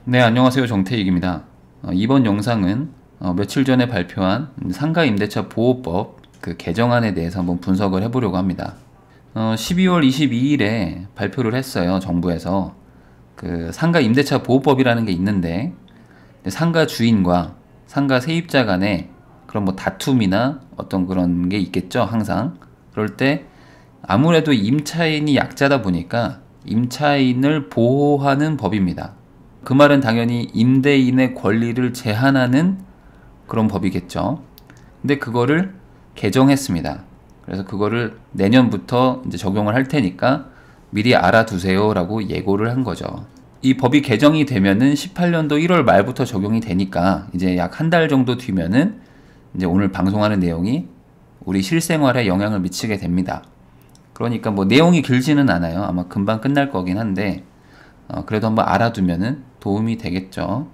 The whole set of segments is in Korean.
네, 안녕하세요. 정태익입니다. 이번 영상은 며칠 전에 발표한 상가임대차 보호법 그 개정안에 대해서 한번 분석을 해보려고 합니다. 12월 22일에 발표를 했어요. 정부에서. 그 상가임대차 보호법이라는 게 있는데 상가 주인과 상가 세입자 간에 그런 뭐 다툼이나 어떤 그런 게 있겠죠. 항상. 그럴 때 아무래도 임차인이 약자다 보니까 임차인을 보호하는 법입니다. 그 말은 당연히 임대인의 권리를 제한하는 그런 법이겠죠. 근데 그거를 개정했습니다. 그래서 그거를 내년부터 이제 적용을 할 테니까 미리 알아두세요 라고 예고를 한 거죠. 이 법이 개정이 되면은 18년도 1월 말부터 적용이 되니까 이제 약 한 달 정도 뒤면은 이제 오늘 방송하는 내용이 우리 실생활에 영향을 미치게 됩니다. 그러니까 뭐 내용이 길지는 않아요. 아마 금방 끝날 거긴 한데 그래도 한번 알아두면은 도움이 되겠죠.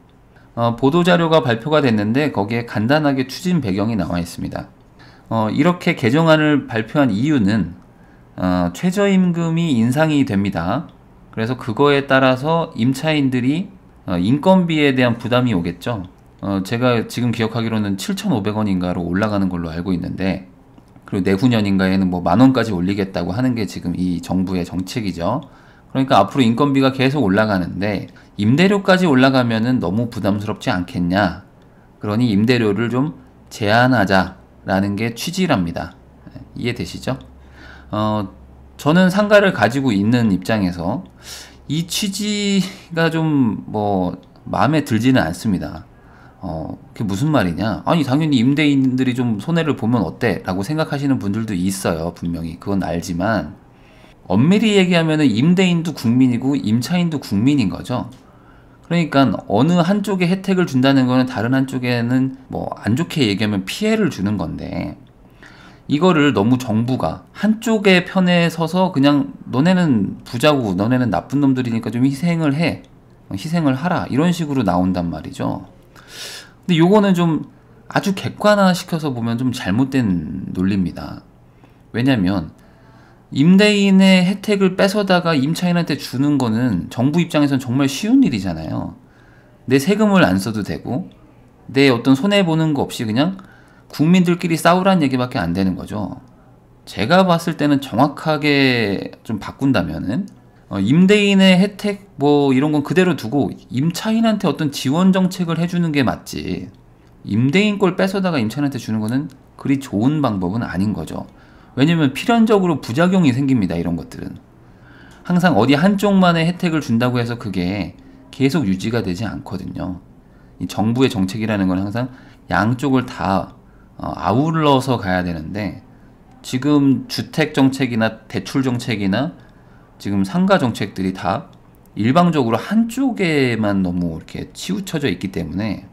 보도자료가 발표가 됐는데 거기에 간단하게 추진 배경이 나와 있습니다. 이렇게 개정안을 발표한 이유는 최저임금이 인상이 됩니다. 그래서 그거에 따라서 임차인들이 인건비에 대한 부담이 오겠죠. 제가 지금 기억하기로는 7,500원인가로 올라가는 걸로 알고 있는데 그리고 내후년인가에는 뭐 10,000원까지 올리겠다고 하는 게 지금 이 정부의 정책이죠. 그러니까 앞으로 인건비가 계속 올라가는데 임대료까지 올라가면은 너무 부담스럽지 않겠냐. 그러니 임대료를 좀 제한하자라는 게 취지랍니다. 이해되시죠? 저는 상가를 가지고 있는 입장에서 이 취지가 좀 뭐 마음에 들지는 않습니다. 그게 무슨 말이냐? 아니, 당연히 임대인들이 좀 손해를 보면 어때? 라고 생각하시는 분들도 있어요. 분명히. 그건 알지만 엄밀히 얘기하면 임대인도 국민이고 임차인도 국민인 거죠. 그러니까 어느 한쪽에 혜택을 준다는 거는 다른 한쪽에는 뭐 안 좋게 얘기하면 피해를 주는 건데 이거를 너무 정부가 한쪽의 편에 서서 그냥 너네는 부자고 너네는 나쁜 놈들이니까 좀 희생을 해. 희생을 하라. 이런 식으로 나온단 말이죠. 근데 요거는 좀 아주 객관화시켜서 보면 좀 잘못된 논리입니다. 왜냐면 임대인의 혜택을 뺏어다가 임차인한테 주는 거는 정부 입장에서는 정말 쉬운 일이잖아요. 내 세금을 안 써도 되고 내 어떤 손해보는 거 없이 그냥 국민들끼리 싸우라는 얘기밖에 안 되는 거죠. 제가 봤을 때는 정확하게 좀 바꾼다면은 임대인의 혜택 뭐 이런 건 그대로 두고 임차인한테 어떤 지원 정책을 해주는 게 맞지. 임대인 걸 뺏어다가 임차인한테 주는 거는 그리 좋은 방법은 아닌 거죠. 왜냐면 필연적으로 부작용이 생깁니다. 이런 것들은 항상 어디 한쪽만의 혜택을 준다고 해서 그게 계속 유지가 되지 않거든요. 이 정부의 정책이라는 건 항상 양쪽을 다 아울러서 가야 되는데 지금 주택 정책이나 대출 정책이나 지금 상가 정책들이 다 일방적으로 한쪽에만 너무 이렇게 치우쳐져 있기 때문에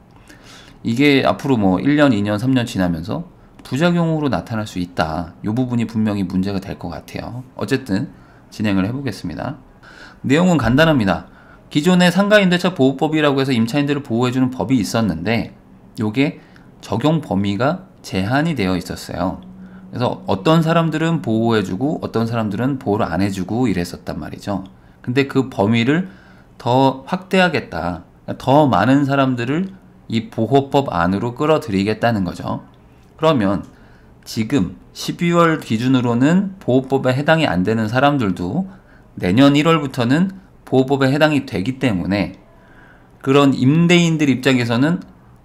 이게 앞으로 뭐 1년, 2년, 3년 지나면서 부작용으로 나타날 수 있다. 이 부분이 분명히 문제가 될 것 같아요. 어쨌든 진행을 해보겠습니다. 내용은 간단합니다. 기존에 상가임대차 보호법이라고 해서 임차인들을 보호해주는 법이 있었는데 이게 적용 범위가 제한이 되어 있었어요. 그래서 어떤 사람들은 보호해주고 어떤 사람들은 보호를 안 해주고 이랬었단 말이죠. 근데 그 범위를 더 확대하겠다. 더 많은 사람들을 이 보호법 안으로 끌어들이겠다는 거죠. 그러면 지금 12월 기준으로는 보호법에 해당이 안 되는 사람들도 내년 1월부터는 보호법에 해당이 되기 때문에 그런 임대인들 입장에서는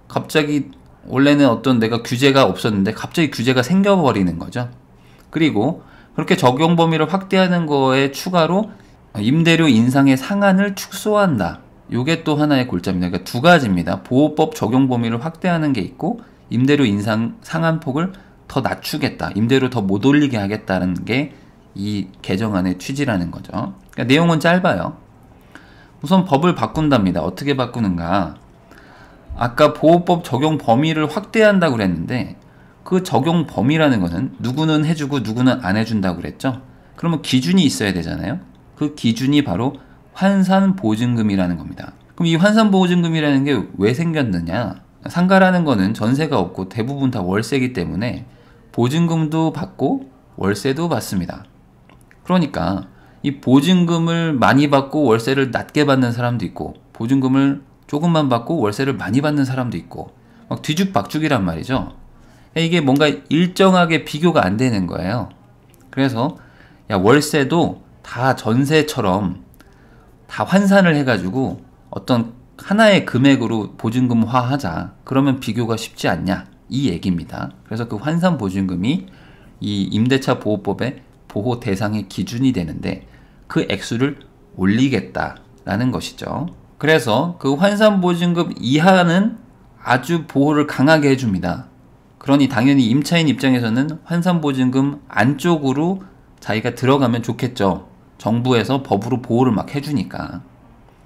갑자기 원래는 어떤 내가 규제가 없었는데 갑자기 규제가 생겨버리는 거죠. 그리고 그렇게 적용 범위를 확대하는 거에 추가로 임대료 인상의 상한을 축소한다. 이게 또 하나의 골자입니다. 그러니까 두 가지입니다. 보호법 적용 범위를 확대하는 게 있고 임대료 인상 상한폭을 더 낮추겠다. 임대료 더 못 올리게 하겠다는 게 이 개정안의 취지라는 거죠. 그러니까 내용은 짧아요. 우선 법을 바꾼답니다. 어떻게 바꾸는가? 아까 보호법 적용 범위를 확대한다고 그랬는데 그 적용 범위라는 것은 누구는 해주고 누구는 안 해준다고 그랬죠. 그러면 기준이 있어야 되잖아요. 그 기준이 바로 환산보증금이라는 겁니다. 그럼 이 환산보증금이라는 게 왜 생겼느냐? 상가라는 거는 전세가 없고 대부분 다 월세이기 때문에 보증금도 받고 월세도 받습니다. 그러니까 이 보증금을 많이 받고 월세를 낮게 받는 사람도 있고 보증금을 조금만 받고 월세를 많이 받는 사람도 있고 막 뒤죽박죽이란 말이죠. 이게 뭔가 일정하게 비교가 안 되는 거예요. 그래서 야, 월세도 다 전세처럼 다 환산을 해가지고 어떤 하나의 금액으로 보증금화 하자. 그러면 비교가 쉽지 않냐, 이 얘기입니다. 그래서 그 환산 보증금이 이 임대차 보호법의 보호 대상의 기준이 되는데 그 액수를 올리겠다라는 것이죠. 그래서 그 환산 보증금 이하는 아주 보호를 강하게 해줍니다. 그러니 당연히 임차인 입장에서는 환산 보증금 안쪽으로 자기가 들어가면 좋겠죠. 정부에서 법으로 보호를 막 해주니까.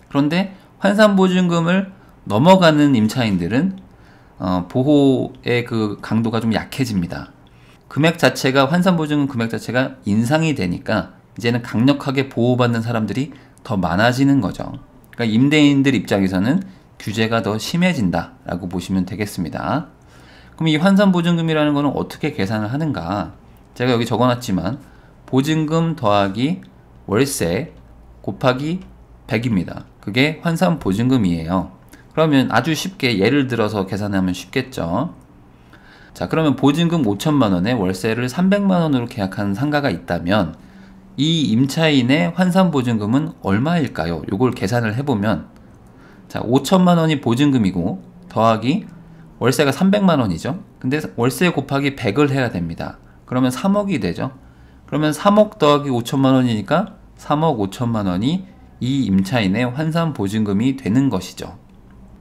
그런데 환산 보증금을 넘어가는 임차인들은 보호의 그 강도가 좀 약해집니다. 금액 자체가, 환산 보증금 금액 자체가 인상이 되니까 이제는 강력하게 보호받는 사람들이 더 많아지는 거죠. 그러니까 임대인들 입장에서는 규제가 더 심해진다라고 보시면 되겠습니다. 그럼 이 환산 보증금이라는 거는 어떻게 계산을 하는가? 제가 여기 적어놨지만 보증금 더하기 월세 곱하기 100입니다. 그게 환산 보증금이에요. 그러면 아주 쉽게 예를 들어서 계산하면 쉽겠죠. 자, 그러면 보증금 5천만 원에 월세를 300만 원으로 계약한 상가가 있다면 이 임차인의 환산 보증금은 얼마일까요? 요걸 계산을 해보면, 자, 5천만 원이 보증금이고 더하기 월세가 300만 원이죠. 근데 월세 곱하기 100을 해야 됩니다. 그러면 3억이 되죠. 그러면 3억 더하기 5천만 원이니까 3억 5천만 원이 이 임차인의 환산 보증금이 되는 것이죠.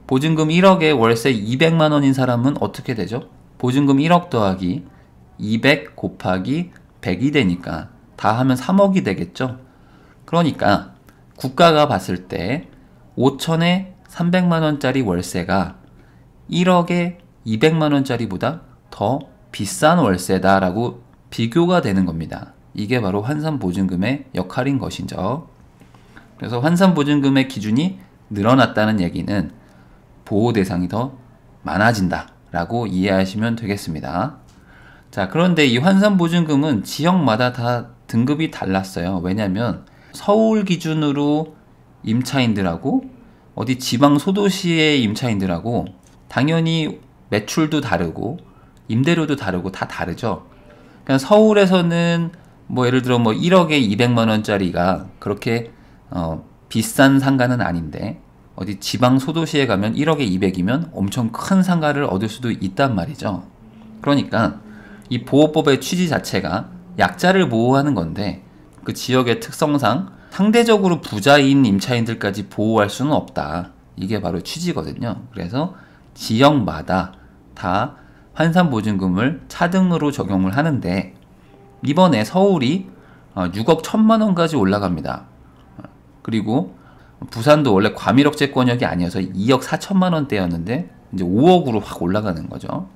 보증금 1억에 월세 200만 원인 사람은 어떻게 되죠? 보증금 1억 더하기 200 곱하기 100이 되니까 다 하면 3억이 되겠죠. 그러니까 국가가 봤을 때 5천에 300만 원짜리 월세가 1억에 200만 원짜리보다 더 비싼 월세다라고 비교가 되는 겁니다. 이게 바로 환산 보증금의 역할인 것이죠. 그래서 환산 보증금의 기준이 늘어났다는 얘기는 보호 대상이 더 많아진다 라고 이해하시면 되겠습니다. 자, 그런데 이 환산 보증금은 지역마다 다 등급이 달랐어요. 왜냐하면 서울 기준으로 임차인들하고 어디 지방 소도시의 임차인들하고 당연히 매출도 다르고 임대료도 다르고 다 다르죠. 그냥 서울에서는 뭐 예를 들어 뭐 1억에 200만 원짜리가 그렇게 비싼 상가는 아닌데 어디 지방 소도시에 가면 1억에 200이면 엄청 큰 상가를 얻을 수도 있단 말이죠. 그러니까 이 보호법의 취지 자체가 약자를 보호하는 건데 그 지역의 특성상 상대적으로 부자인 임차인들까지 보호할 수는 없다. 이게 바로 취지거든요. 그래서 지역마다 다 환산보증금을 차등으로 적용을 하는데 이번에 서울이 6억 1천만 원까지 올라갑니다. 그리고 부산도 원래 과밀억제권역이 아니어서 2억 4천만 원대였는데 이제 5억으로 확 올라가는 거죠.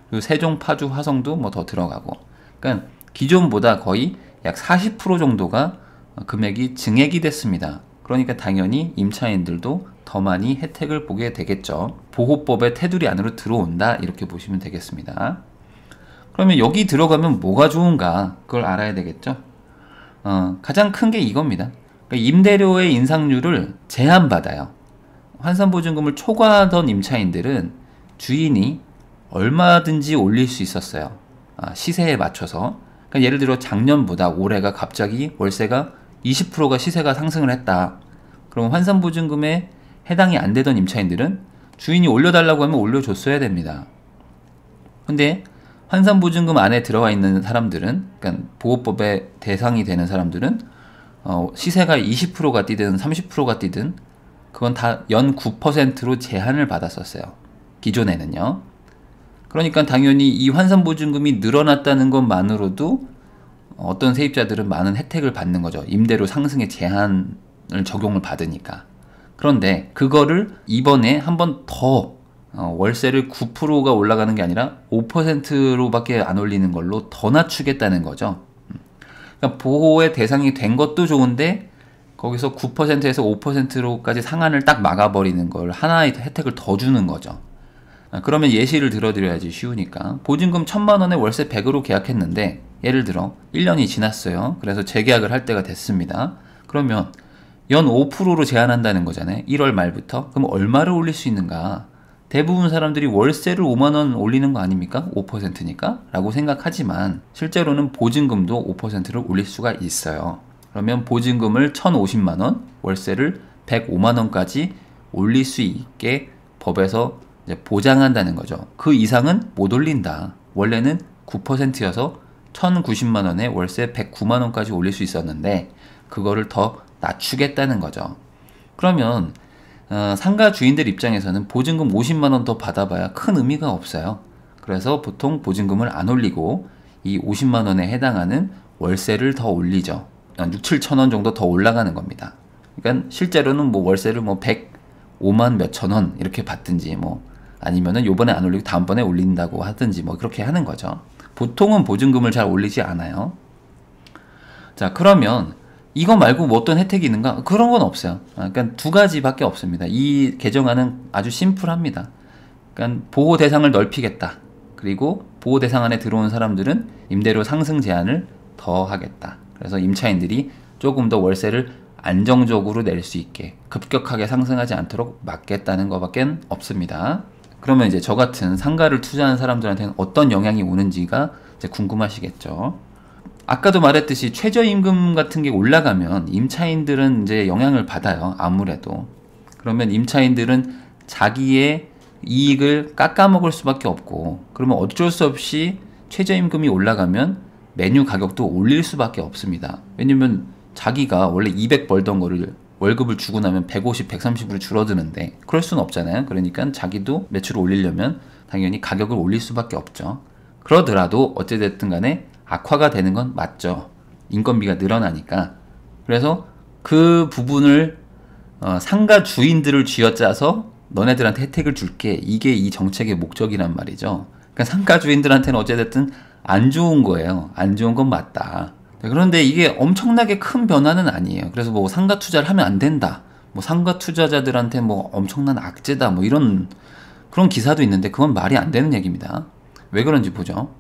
그리고 세종, 파주, 화성도 뭐 더 들어가고. 그러니까 기존보다 거의 약 40% 정도가 금액이 증액이 됐습니다. 그러니까 당연히 임차인들도 더 많이 혜택을 보게 되겠죠. 보호법의 테두리 안으로 들어온다 이렇게 보시면 되겠습니다. 그러면 여기 들어가면 뭐가 좋은가 그걸 알아야 되겠죠. 가장 큰 게 이겁니다. 그러니까 임대료의 인상률을 제한받아요. 환산보증금을 초과하던 임차인들은 주인이 얼마든지 올릴 수 있었어요. 시세에 맞춰서. 그러니까 예를 들어 작년보다 올해가 갑자기 월세가 20%가 시세가 상승을 했다. 그럼 환산보증금에 해당이 안 되던 임차인들은 주인이 올려달라고 하면 올려줬어야 됩니다. 근데 환산보증금 안에 들어와 있는 사람들은, 그러니까 보호법의 대상이 되는 사람들은 시세가 20%가 뛰든 30%가 뛰든 그건 다 연 9%로 제한을 받았었어요. 기존에는요. 그러니까 당연히 이 환산보증금이 늘어났다는 것만으로도 어떤 세입자들은 많은 혜택을 받는 거죠. 임대료 상승의 제한을 적용을 받으니까. 그런데 그거를 이번에 한 번 더 월세를 9%가 올라가는 게 아니라 5%로밖에 안 올리는 걸로 더 낮추겠다는 거죠. 그러니까 보호의 대상이 된 것도 좋은데 거기서 9%에서 5%로까지 상한을 딱 막아버리는 걸 하나의 혜택을 더 주는 거죠. 그러면 예시를 들어드려야지 쉬우니까. 보증금 1,000만 원에 월세 100으로 계약했는데 예를 들어 1년이 지났어요. 그래서 재계약을 할 때가 됐습니다. 그러면 연 5%로 제한한다는 거잖아요. 1월 말부터. 그럼 얼마를 올릴 수 있는가? 대부분 사람들이 월세를 5만원 올리는 거 아닙니까? 5%니까? 라고 생각하지만 실제로는 보증금도 5%를 올릴 수가 있어요. 그러면 보증금을 1,050만원, 월세를 105만원까지 올릴 수 있게 법에서 이제 보장한다는 거죠. 그 이상은 못 올린다. 원래는 9%여서 1,090만원에 월세 109만원까지 올릴 수 있었는데 그거를 더 낮추겠다는 거죠. 그러면 상가 주인들 입장에서는 보증금 50만원 더 받아봐야 큰 의미가 없어요. 그래서 보통 보증금을 안 올리고 이 50만원에 해당하는 월세를 더 올리죠. 6, 7천원 정도 더 올라가는 겁니다. 그러니까 실제로는 뭐 월세를 뭐 105만 몇천원 이렇게 받든지 뭐 아니면은 요번에 안 올리고 다음번에 올린다고 하든지 뭐 그렇게 하는 거죠. 보통은 보증금을 잘 올리지 않아요. 자, 그러면 이거 말고 뭐 어떤 혜택이 있는가? 그런 건 없어요. 그러니까 두 가지밖에 없습니다. 이 개정안은 아주 심플합니다. 그러니까 보호 대상을 넓히겠다. 그리고 보호 대상 안에 들어온 사람들은 임대료 상승 제한을 더 하겠다. 그래서 임차인들이 조금 더 월세를 안정적으로 낼 수 있게 급격하게 상승하지 않도록 막겠다는 것밖에 없습니다. 그러면 이제 저 같은 상가를 투자하는 사람들한테는 어떤 영향이 오는지가 이제 궁금하시겠죠. 아까도 말했듯이 최저임금 같은 게 올라가면 임차인들은 이제 영향을 받아요. 아무래도. 그러면 임차인들은 자기의 이익을 깎아먹을 수밖에 없고, 그러면 어쩔 수 없이 최저임금이 올라가면 메뉴 가격도 올릴 수밖에 없습니다. 왜냐면 자기가 원래 200 벌던 거를 월급을 주고 나면 150, 130으로 줄어드는데 그럴 수는 없잖아요. 그러니까 자기도 매출을 올리려면 당연히 가격을 올릴 수밖에 없죠. 그러더라도 어찌됐든 간에 악화가 되는 건 맞죠. 인건비가 늘어나니까. 그래서 그 부분을 상가 주인들을 쥐어짜서 너네들한테 혜택을 줄게. 이게 이 정책의 목적이란 말이죠. 그러니까 상가 주인들한테는 어찌됐든 안 좋은 거예요. 안 좋은 건 맞다. 그런데 이게 엄청나게 큰 변화는 아니에요. 그래서 뭐 상가 투자를 하면 안 된다. 뭐 상가 투자자들한테 뭐 엄청난 악재다. 뭐 이런 그런 기사도 있는데 그건 말이 안 되는 얘기입니다. 왜 그런지 보죠.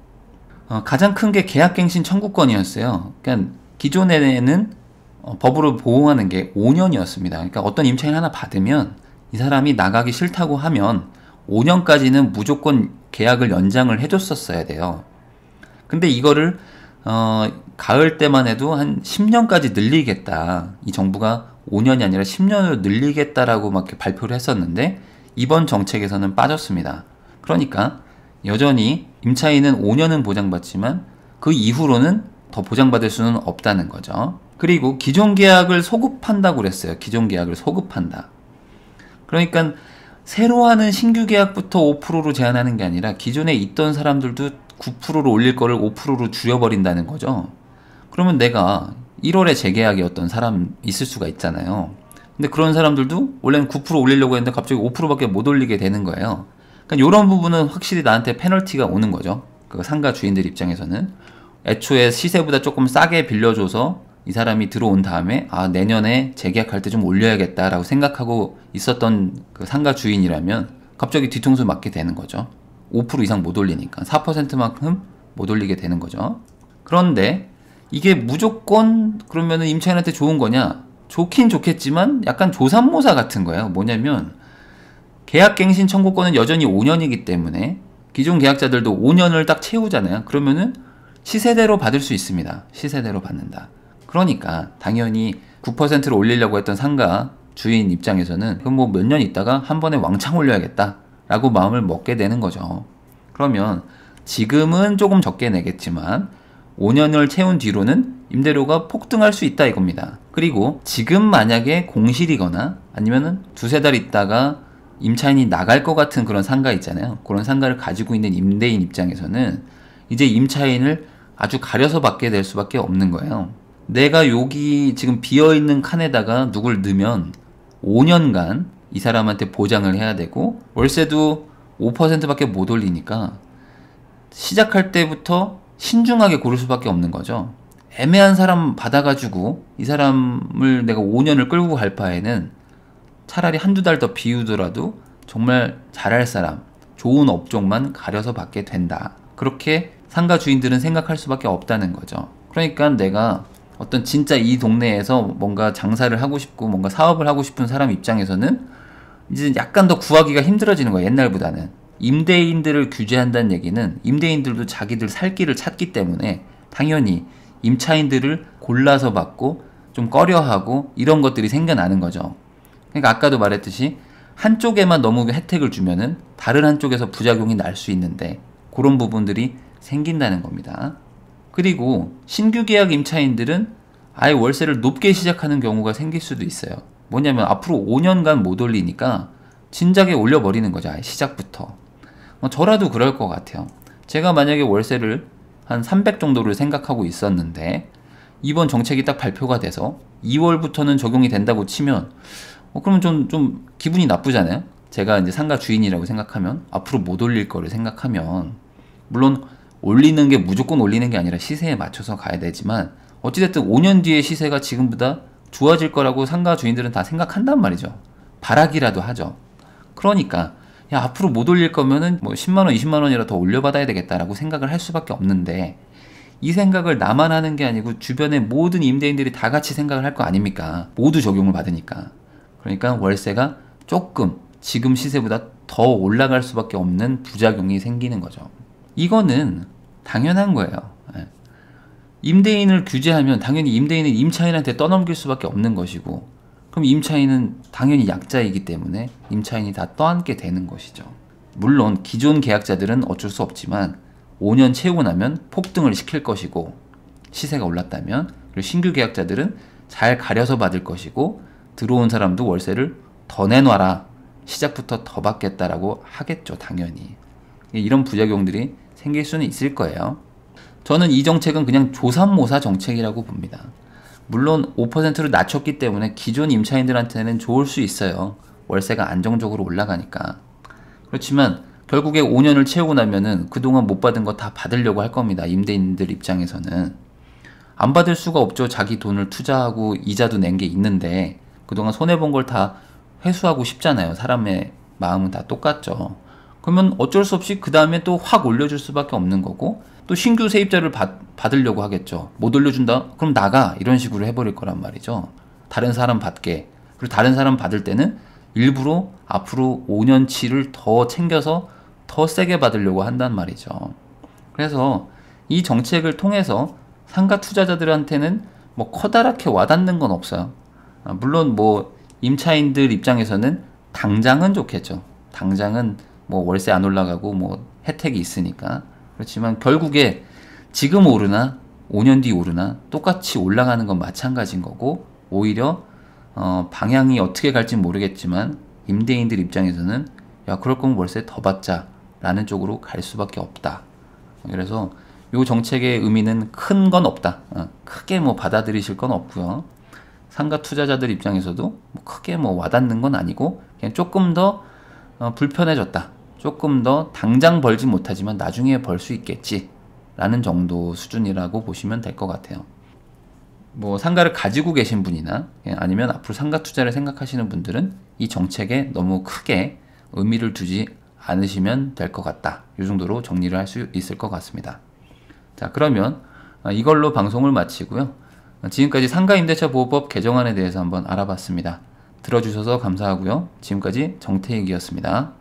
가장 큰 게 계약갱신 청구권이었어요. 그러니까 기존에는 법으로 보호하는 게 5년이었습니다. 그러니까 어떤 임차인 하나 받으면 이 사람이 나가기 싫다고 하면 5년까지는 무조건 계약을 연장을 해줬었어야 돼요. 근데 이거를 가을 때만 해도 한 10년까지 늘리겠다. 이 정부가 5년이 아니라 10년으로 늘리겠다라고 막 이렇게 발표를 했었는데 이번 정책에서는 빠졌습니다. 그러니까 여전히 임차인은 5년은 보장받지만 그 이후로는 더 보장받을 수는 없다는 거죠. 그리고 기존 계약을 소급한다고 그랬어요. 기존 계약을 소급한다. 그러니까 새로 하는 신규 계약부터 5%로 제한하는 게 아니라 기존에 있던 사람들도 9%로 올릴 거를 5%로 줄여버린다는 거죠. 그러면 내가 1월에 재계약이었던 사람 있을 수가 있잖아요. 근데 그런 사람들도 원래는 9% 올리려고 했는데 갑자기 5%밖에 못 올리게 되는 거예요. 그러니까 이런 부분은 확실히 나한테 페널티가 오는 거죠. 그 상가 주인들 입장에서는 애초에 시세보다 조금 싸게 빌려줘서 이 사람이 들어온 다음에 내년에 재계약할 때 좀 올려야겠다라고 생각하고 있었던 그 상가 주인이라면 갑자기 뒤통수 맞게 되는 거죠. 5% 이상 못 올리니까 4%만큼 못 올리게 되는 거죠. 그런데 이게 무조건 그러면은 임차인한테 좋은 거냐? 좋긴 좋겠지만 약간 조삼모사 같은 거예요. 뭐냐면 계약갱신 청구권은 여전히 5년이기 때문에 기존 계약자들도 5년을 딱 채우잖아요. 그러면은 시세대로 받을 수 있습니다. 시세대로 받는다. 그러니까 당연히 9%를 올리려고 했던 상가 주인 입장에서는 그럼 뭐 몇 년 있다가 한 번에 왕창 올려야겠다 라고 마음을 먹게 되는 거죠. 그러면 지금은 조금 적게 내겠지만 5년을 채운 뒤로는 임대료가 폭등할 수 있다 이겁니다. 그리고 지금 만약에 공실이거나 아니면은 두세 달 있다가 임차인이 나갈 것 같은 그런 상가 있잖아요. 그런 상가를 가지고 있는 임대인 입장에서는 이제 임차인을 아주 가려서 받게 될 수밖에 없는 거예요. 내가 여기 지금 비어있는 칸에다가 누굴 넣으면 5년간 이 사람한테 보장을 해야 되고 월세도 5%밖에 못 올리니까 시작할 때부터 신중하게 고를 수밖에 없는 거죠. 애매한 사람 받아가지고 이 사람을 내가 5년을 끌고 갈 바에는 차라리 한두 달 더 비우더라도 정말 잘할 사람, 좋은 업종만 가려서 받게 된다. 그렇게 상가 주인들은 생각할 수밖에 없다는 거죠. 그러니까 내가 어떤 진짜 이 동네에서 뭔가 장사를 하고 싶고 뭔가 사업을 하고 싶은 사람 입장에서는 이제 약간 더 구하기가 힘들어지는 거예요. 옛날보다는. 임대인들을 규제한다는 얘기는 임대인들도 자기들 살 길을 찾기 때문에 당연히 임차인들을 골라서 받고 좀 꺼려하고 이런 것들이 생겨나는 거죠. 그러니까 아까도 말했듯이 한쪽에만 너무 혜택을 주면은 다른 한쪽에서 부작용이 날 수 있는데 그런 부분들이 생긴다는 겁니다. 그리고 신규 계약 임차인들은 아예 월세를 높게 시작하는 경우가 생길 수도 있어요. 뭐냐면 앞으로 5년간 못 올리니까 진작에 올려버리는 거죠. 아예 시작부터. 저라도 그럴 것 같아요. 제가 만약에 월세를 한 300 정도를 생각하고 있었는데 이번 정책이 딱 발표가 돼서 2월부터는 적용이 된다고 치면 그러면 좀 기분이 나쁘잖아요. 제가 이제 상가 주인이라고 생각하면 앞으로 못 올릴 거를 생각하면 물론 올리는 게 무조건 올리는 게 아니라 시세에 맞춰서 가야 되지만 어찌됐든 5년 뒤에 시세가 지금보다 좋아질 거라고 상가 주인들은 다 생각한단 말이죠. 바라기라도 하죠. 그러니까 야 앞으로 못 올릴 거면은 뭐 10만원 20만원이라 더 올려받아야 되겠다라고 생각을 할 수밖에 없는데 이 생각을 나만 하는 게 아니고 주변의 모든 임대인들이 다 같이 생각을 할 거 아닙니까? 모두 적용을 받으니까. 그러니까 월세가 조금 지금 시세보다 더 올라갈 수밖에 없는 부작용이 생기는 거죠. 이거는 당연한 거예요. 임대인을 규제하면 당연히 임대인은 임차인한테 떠넘길 수밖에 없는 것이고 그럼 임차인은 당연히 약자이기 때문에 임차인이 다 떠안게 되는 것이죠. 물론 기존 계약자들은 어쩔 수 없지만 5년 채우고 나면 폭등을 시킬 것이고 시세가 올랐다면 그리고 신규 계약자들은 잘 가려서 받을 것이고 들어온 사람도 월세를 더 내놔라 시작부터 더 받겠다라고 하겠죠. 당연히 이런 부작용들이 생길 수는 있을 거예요. 저는 이 정책은 그냥 조삼모사 정책이라고 봅니다. 물론 5%를 낮췄기 때문에 기존 임차인들한테는 좋을 수 있어요. 월세가 안정적으로 올라가니까. 그렇지만 결국에 5년을 채우고 나면은 그동안 못 받은 거 다 받으려고 할 겁니다. 임대인들 입장에서는. 안 받을 수가 없죠. 자기 돈을 투자하고 이자도 낸 게 있는데 그동안 손해본 걸 다 회수하고 싶잖아요. 사람의 마음은 다 똑같죠. 그러면 어쩔 수 없이 그 다음에 또 확 올려줄 수밖에 없는 거고 또 신규 세입자를 받으려고 하겠죠. 못 올려준다? 그럼 나가 이런 식으로 해버릴 거란 말이죠. 다른 사람 받게. 그리고 다른 사람 받을 때는 일부러 앞으로 5년치를 더 챙겨서 더 세게 받으려고 한단 말이죠. 그래서 이 정책을 통해서 상가 투자자들한테는 뭐 커다랗게 와닿는 건 없어요. 물론 뭐 임차인들 입장에서는 당장은 좋겠죠. 당장은 뭐 월세 안 올라가고 뭐 혜택이 있으니까. 그렇지만 결국에 지금 오르나 5년 뒤 오르나 똑같이 올라가는 건 마찬가지인 거고 오히려 방향이 어떻게 갈지 모르겠지만 임대인들 입장에서는 야 그럴 거면 월세 더 받자 라는 쪽으로 갈 수밖에 없다. 그래서 이 정책의 의미는 큰 건 없다. 크게 뭐 받아들이실 건 없고요. 상가 투자자들 입장에서도 뭐 크게 뭐 와닿는 건 아니고 그냥 조금 더 불편해졌다. 조금 더 당장 벌지 못하지만 나중에 벌 수 있겠지 라는 정도 수준이라고 보시면 될 것 같아요. 뭐 상가를 가지고 계신 분이나 아니면 앞으로 상가 투자를 생각하시는 분들은 이 정책에 너무 크게 의미를 두지 않으시면 될 것 같다. 이 정도로 정리를 할 수 있을 것 같습니다. 자, 그러면 이걸로 방송을 마치고요. 지금까지 상가임대차 보호법 개정안에 대해서 한번 알아봤습니다. 들어주셔서 감사하고요. 지금까지 정태익이었습니다.